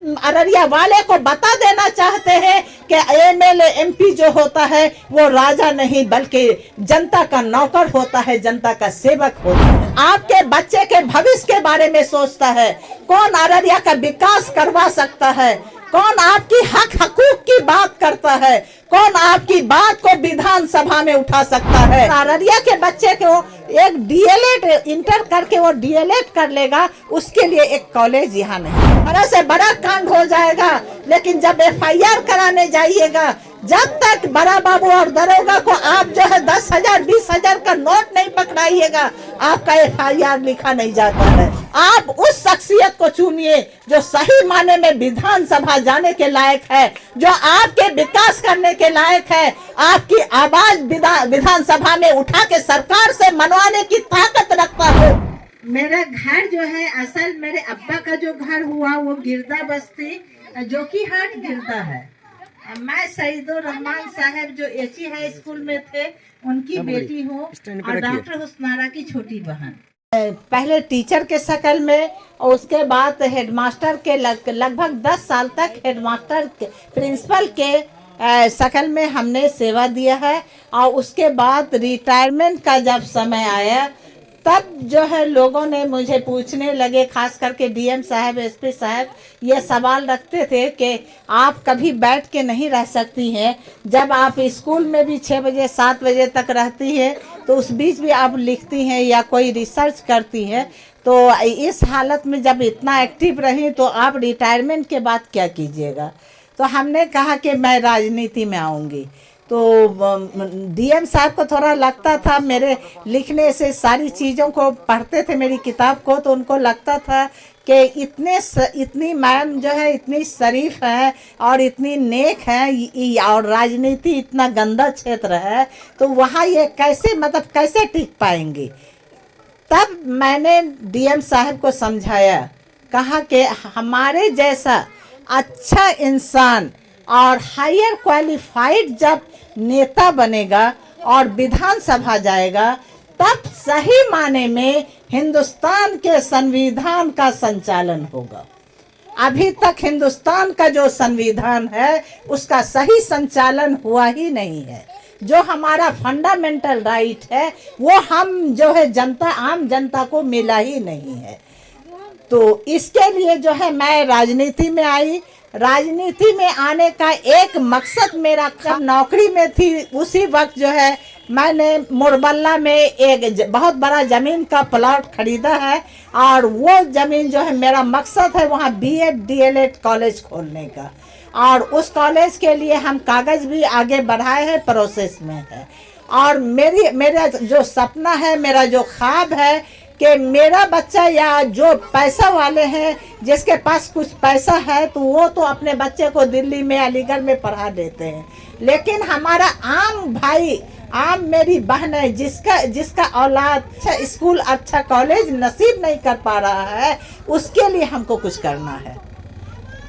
अररिया वाले को बता देना चाहते हैं कि एमएलए एमपी जो होता है वो राजा नहीं बल्कि जनता का नौकर होता है, जनता का सेवक होता है। आपके बच्चे के भविष्य के बारे में सोचता है। कौन अररिया का विकास करवा सकता है? कौन आपकी हक हकूक की बात करता है? कौन आपकी बात को विधानसभा में उठा सकता है? अररिया के बच्चे को एक डीएलएड इंटर करके वो डीएलएड कर लेगा, उसके लिए एक कॉलेज यहाँ नहीं। बड़ा से बड़ा कांड हो जाएगा, लेकिन जब एफआईआर कराने जाइएगा, जब तक बड़ा बाबू और दरोगा को आप जो है 10,000 20,000 का नोट नहीं पकड़ाइएगा, आपका एफआईआर लिखा नहीं जाता है। आप उस शख्सियत को चुनिए जो सही माने में विधानसभा जाने के लायक है, जो आपके विकास करने के लायक है, आपकी आवाज विधानसभा में उठा के सरकार से मनवाने की ताकत रखता हो। मेरा घर जो है, असल मेरे अब्बा का जो घर हुआ वो गिरदा बस्ती जोकी हाट गिरदा है। मैं सईदुर रहमान साहब जो एची हाई स्कूल में थे उनकी बेटी हूँ और डॉक्टर हुस्नारा की छोटी बहन। पहले टीचर के शक्ल में और उसके बाद हेडमास्टर के लगभग 10 साल तक हेडमास्टर के प्रिंसिपल के शक्ल में हमने सेवा दिया है। और उसके बाद रिटायरमेंट का जब समय आया तब जो है लोगों ने मुझे पूछने लगे, खास करके डीएम साहब, एसपी साहब ये सवाल रखते थे कि आप कभी बैठ के नहीं रह सकती हैं। जब आप स्कूल में भी 6 बजे 7 बजे तक रहती हैं तो उस बीच भी आप लिखती हैं या कोई रिसर्च करती हैं, तो इस हालत में जब इतना एक्टिव रही तो आप रिटायरमेंट के बाद क्या कीजिएगा? तो हमने कहा कि मैं राजनीति में आऊँगी। तो डीएम साहब को थोड़ा लगता था, मेरे लिखने से सारी चीज़ों को पढ़ते थे मेरी किताब को, तो उनको लगता था कि इतनी मैम जो है इतनी शरीफ है और इतनी नेक है और राजनीति इतना गंदा क्षेत्र है, तो वहाँ ये कैसे टिक पाएंगी। तब मैंने डीएम साहब को समझाया, कहा कि हमारे जैसा अच्छा इंसान और हायर क्वालिफाइड जब नेता बनेगा और विधानसभा जाएगा, तब सही माने में हिंदुस्तान के संविधान का संचालन होगा। अभी तक हिंदुस्तान का जो संविधान है उसका सही संचालन हुआ ही नहीं है। जो हमारा फंडामेंटल राइट है वो हम जो है आम जनता को मिला ही नहीं है। तो इसके लिए जो है मैं राजनीति में आई। राजनीति में आने का एक मकसद मेरा, जब नौकरी में थी उसी वक्त जो है मैंने मुरबल्ला में एक बहुत बड़ा ज़मीन का प्लॉट खरीदा है और वो ज़मीन जो है मेरा मकसद है वहाँ बीएड डीएलएड कॉलेज खोलने का, और उस कॉलेज के लिए हम कागज़ भी आगे बढ़ाए हैं, प्रोसेस में है। और मेरा जो सपना है, मेरा जो ख्वाब है कि मेरा बच्चा या जो पैसा वाले हैं जिसके पास कुछ पैसा है तो वो तो अपने बच्चे को दिल्ली में अलीगढ़ में पढ़ा देते हैं, लेकिन हमारा आम भाई, आम मेरी बहन है जिसका औलाद अच्छा स्कूल अच्छा कॉलेज नसीब नहीं कर पा रहा है, उसके लिए हमको कुछ करना है।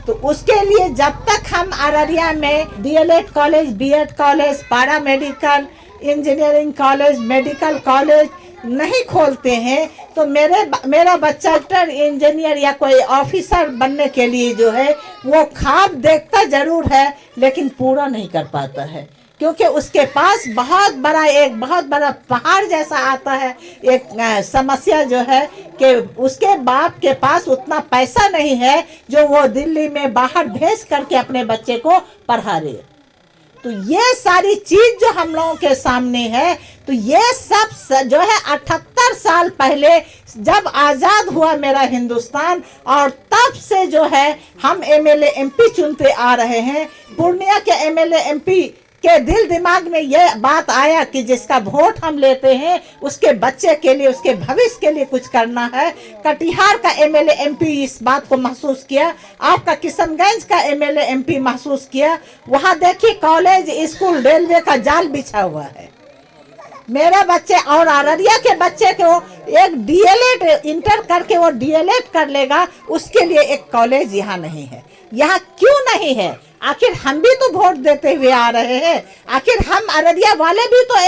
तो उसके लिए जब तक हम अररिया में DElEd college, BEd college, paramedical, engineering college, medical college नहीं खोलते हैं तो मेरा बच्चा डॉक्टर, इंजीनियर या कोई ऑफिसर बनने के लिए जो है वो ख्वाब देखता जरूर है लेकिन पूरा नहीं कर पाता है, क्योंकि उसके पास बहुत बड़ा पहाड़ जैसा आता है। एक समस्या जो है कि उसके बाप के पास उतना पैसा नहीं है जो वो दिल्ली में बाहर भेज करके अपने बच्चे को पढ़ा रहे। तो ये सारी चीज जो हम लोगों के सामने है, तो ये सब जो है 78 साल पहले जब आज़ाद हुआ मेरा हिंदुस्तान, और तब से जो है हम एमएलए एमपी चुनते आ रहे हैं। पूर्णिया के एमएलए एमपी के दिल दिमाग में ये बात आया कि जिसका वोट हम लेते हैं उसके बच्चे के लिए, उसके भविष्य के लिए कुछ करना है। कटिहार का एमएलए एमपी इस बात को महसूस किया, आपका किशनगंज का एमएलए एमपी महसूस किया। वहाँ देखिए कॉलेज, स्कूल, रेलवे का जाल बिछा हुआ है। मेरे बच्चे और अररिया के बच्चे को एक डीएलएड इंटर करके वो डीएलएड कर लेगा, उसके लिए एक कॉलेज यहाँ नहीं है। यहाँ क्यों नहीं है? आखिर हम भी तो वोट देते हुए आ रहे हैं, आखिर हम अररिया वाले भी तो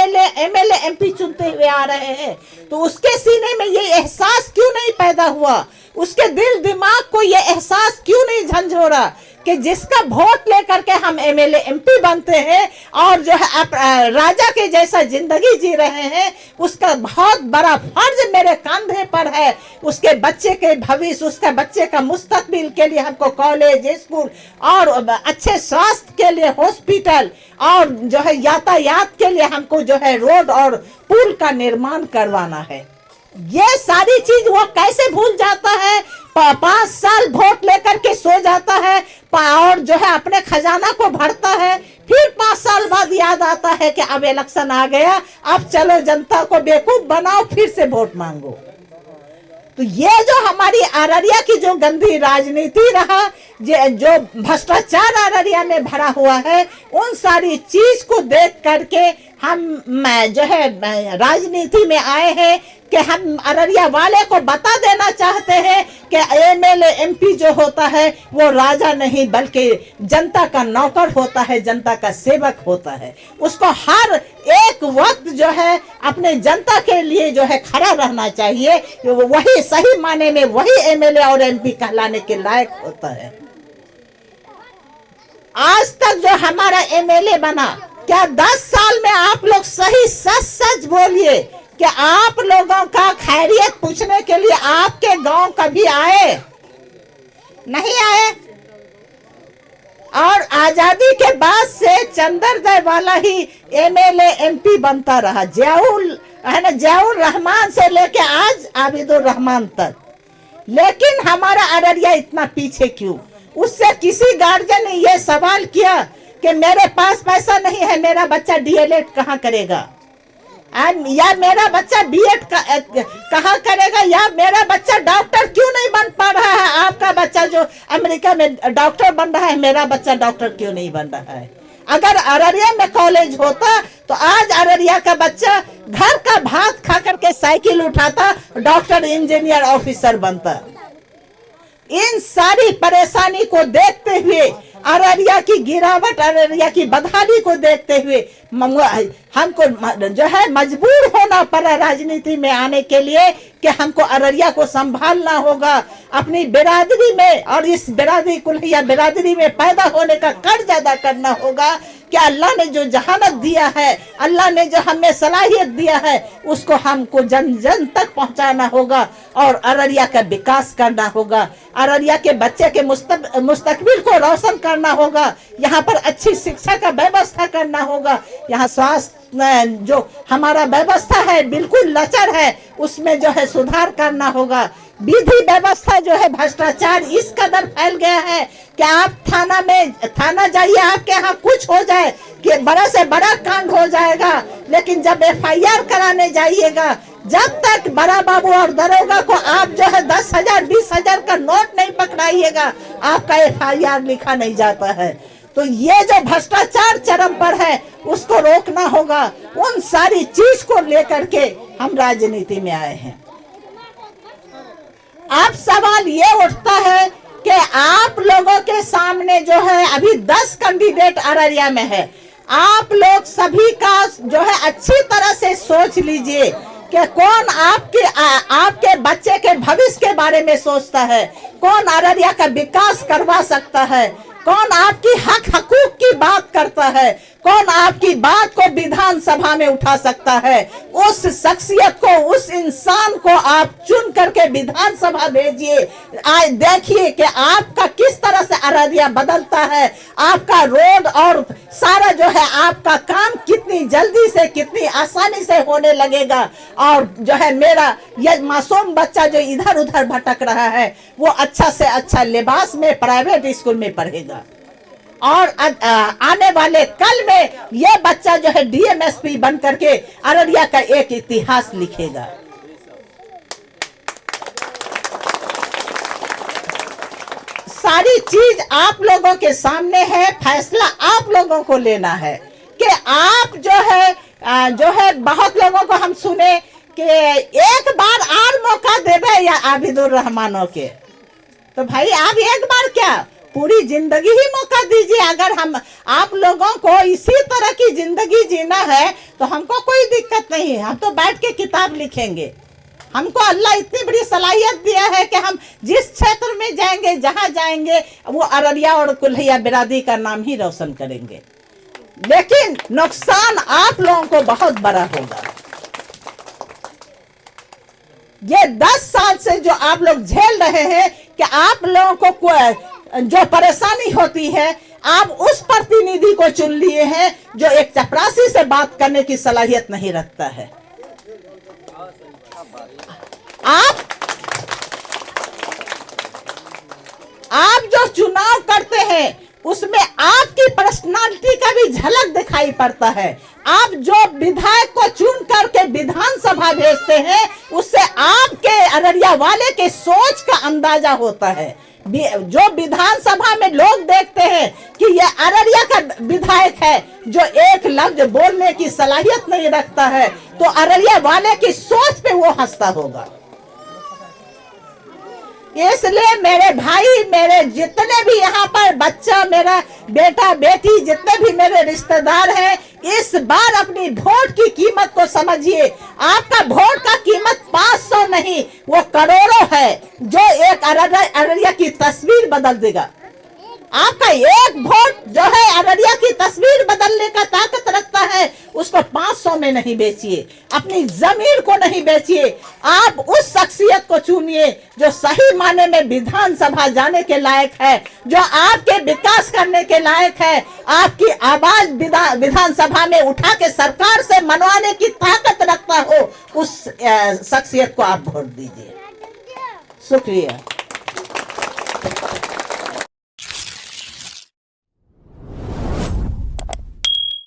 एमएलए एमपी चुनते हुए आ रहे हैं। तो उसके सीने में ये एहसास क्यों नहीं पैदा हुआ, उसके दिल दिमाग को ये एहसास क्यों नहीं झंझोरा कि जिसका वोट लेकर के हम एमएलए एमपी बनते हैं और जो है आप राजा के जैसा जिंदगी जी रहे हैं, उसका बहुत बड़ा फर्ज मेरे कंधे पर है। उसके बच्चे के भविष्य, उसके बच्चे का मुस्तकबिल के लिए हमको कॉलेज, स्कूल और अच्छे स्वास्थ्य के लिए हॉस्पिटल और जो है यातायात के लिए हमको जो है रोड और पुल का निर्माण करवाना है। ये सारी चीज वो कैसे भूल जाता है? 5 साल वोट लेकर के सो जाता है और जो है अपने खजाना को भरता है, फिर 5 साल बाद याद आता है कि अब इलेक्शन आ गया, अब चलो जनता को बेवकूफ बनाओ, फिर से वोट मांगो। तो ये जो हमारी अररिया की जो गंदी राजनीति रहा, जो भ्रष्टाचार अररिया में भरा हुआ है, उन सारी चीज को देख करके हम जो है राजनीति में आए हैं कि हम अररिया वाले को बता देना चाहते हैं कि एमएलए एमपी जो होता है वो राजा नहीं बल्कि जनता का नौकर होता है, जनता का सेवक होता है। उसको हर एक वक्त जो है अपने जनता के लिए जो है खड़ा रहना चाहिए, वही सही माने में वही एमएलए और एमपी कहलाने के लायक होता है। आज तक जो हमारा एमएलए बना, क्या 10 साल में आप लोग सही सच बोलिए कि आप लोगों का खैरियत पूछने के लिए आपके गांव कभी आए? नहीं आए। और आजादी के बाद से चंदरदय वाला ही एमएलए एमपी बनता रहा, जियाउल है ना, जियाउल रहमान से लेके आज आबिदुर रहमान तक। लेकिन हमारा अररिया इतना पीछे क्यों? उससे किसी गार्जियन ने यह सवाल किया कि मेरे पास पैसा नहीं है, मेरा बच्चा डीएलएड कहाँ करेगा, या मेरा बच्चा बीएड कहाँ करेगा, या मेरा बच्चा डॉक्टर क्यों नहीं बन पा रहा है? आपका बच्चा जो अमेरिका में डॉक्टर बन रहा है, मेरा बच्चा डॉक्टर क्यों नहीं बन रहा है? अगर अररिया में कॉलेज होता तो आज अररिया का बच्चा घर का भात खा करके साइकिल उठाता, डॉक्टर इंजीनियर ऑफिसर बनता। इन सारी परेशानी को देखते हुए, अररिया की गिरावट, अररिया की बदहाली को देखते हुए हमको जो है मजबूर होना पड़ा राजनीति में आने के लिए कि हमको अररिया को संभालना होगा, अपनी बिरादरी में और इस बिरादरी कुल्हिया बिरादरी में पैदा होने का कर्ज अदा करना होगा कि अल्लाह ने जो जहानत दिया है, अल्लाह ने जो हमें सलाहियत दिया है, उसको हमको जन जन तक पहुंचाना होगा और अररिया का विकास करना होगा। अररिया के बच्चे के मुस्तकबिल को रोशन करना होगा। यहाँ पर अच्छी शिक्षा का व्यवस्था करना होगा। यहाँ स्वास्थ्य जो हमारा व्यवस्था है बिल्कुल लचर है, उसमें जो है सुधार करना होगा। विधि व्यवस्था जो है भ्रष्टाचार इस कदर फैल गया है कि आप थाना जाइए, आपके यहाँ कुछ हो जाए कि बड़ा से बड़ा कांड हो जाएगा, लेकिन जब एफआईआर कराने जाइएगा, जब तक बड़ा बाबू और दरोगा को आप जो है 10,000 20,000 का नोट नहीं पकड़ाइएगा, आपका एफआईआर लिखा नहीं जाता है। तो ये जो भ्रष्टाचार चरम पर है, उसको रोकना होगा। उन सारी चीज को लेकर के हम राजनीति में आए हैं। अब सवाल ये उठता है कि आप लोगों के सामने जो है अभी 10 कैंडिडेट अररिया में है। आप लोग सभी का जो है अच्छी तरह से सोच लीजिए कि कौन आपके बच्चे के भविष्य के बारे में सोचता है, कौन अररिया का विकास करवा सकता है, कौन आपकी हक हकूक की बात करता है, कौन आपकी बात को विधानसभा में उठा सकता है। उस शख्सियत को, उस इंसान को आप चुन करके विधानसभा भेजिए। आज देखिए कि आपका किस तरह से अररिया बदलता है, आपका रोड और सारा जो है आपका काम कितनी जल्दी से, कितनी आसानी से होने लगेगा। और जो है मेरा यह मासूम बच्चा जो इधर उधर भटक रहा है, वो अच्छा से अच्छा लिबास में प्राइवेट स्कूल में पढ़ेगा और आने वाले कल में यह बच्चा जो है डीएमएसपी बन करके अररिया का एक इतिहास लिखेगा। सारी चीज आप लोगों के सामने है, फैसला आप लोगों को लेना है कि आप जो है जो है बहुत लोगों को हम सुने कि एक बार और मौका देवे या आबिदुर रहमानों के, तो भाई आप एक बार क्या पूरी जिंदगी ही मौका दीजिए। अगर हम आप लोगों को इसी तरह की जिंदगी जीना है तो हमको कोई दिक्कत नहीं है, हम तो बैठ के किताब लिखेंगे। हमको अल्लाह इतनी बड़ी सलाहियत दिया है कि हम जिस क्षेत्र में जाएंगे, जहां जाएंगे, वो अररिया और कुल्हिया बिरादरी का नाम ही रोशन करेंगे। लेकिन नुकसान आप लोगों को बहुत बड़ा होगा। ये 10 साल से जो आप लोग झेल रहे हैं कि आप लोगों को जो परेशानी होती है, आप उस प्रतिनिधि को चुन लिए हैं जो एक चपरासी से बात करने की सलाहियत नहीं रखता है। आप जो चुनाव करते हैं उसमें आपकी पर्सनालिटी का भी झलक दिखाई पड़ता है। आप जो विधायक को चुन करके विधानसभा भेजते हैं उससे आपके अररिया वाले के सोच का अंदाजा होता है। जो विधानसभा में लोग देखते हैं कि यह अररिया का विधायक है जो एक लफ्ज बोलने की सलाहियत नहीं रखता है, तो अररिया वाले की सोच पे वो हंसता होगा। इसलिए मेरे भाई, मेरे जितने भी यहाँ पर बच्चा, मेरा बेटा बेटी, जितने भी मेरे रिश्तेदार हैं, इस बार अपनी वोट की कीमत को समझिए। आपका वोट का कीमत 500 नहीं, वो करोड़ों है, जो एक अररिया की तस्वीर बदल देगा। आपका एक वोट जो है अररिया की तस्वीर बदलने का ताकत रखता है, उसको 500 में नहीं बेचिए, अपनी जमीन को नहीं बेचिए। आप उस शख्सियत को चुनिए जो सही माने में विधानसभा जाने के लायक है, जो आपके विकास करने के लायक है, आपकी आवाज विधानसभा में उठा के सरकार से मनवाने की ताकत रखता हो, उस शख्सियत को आप वोट दीजिए। शुक्रिया।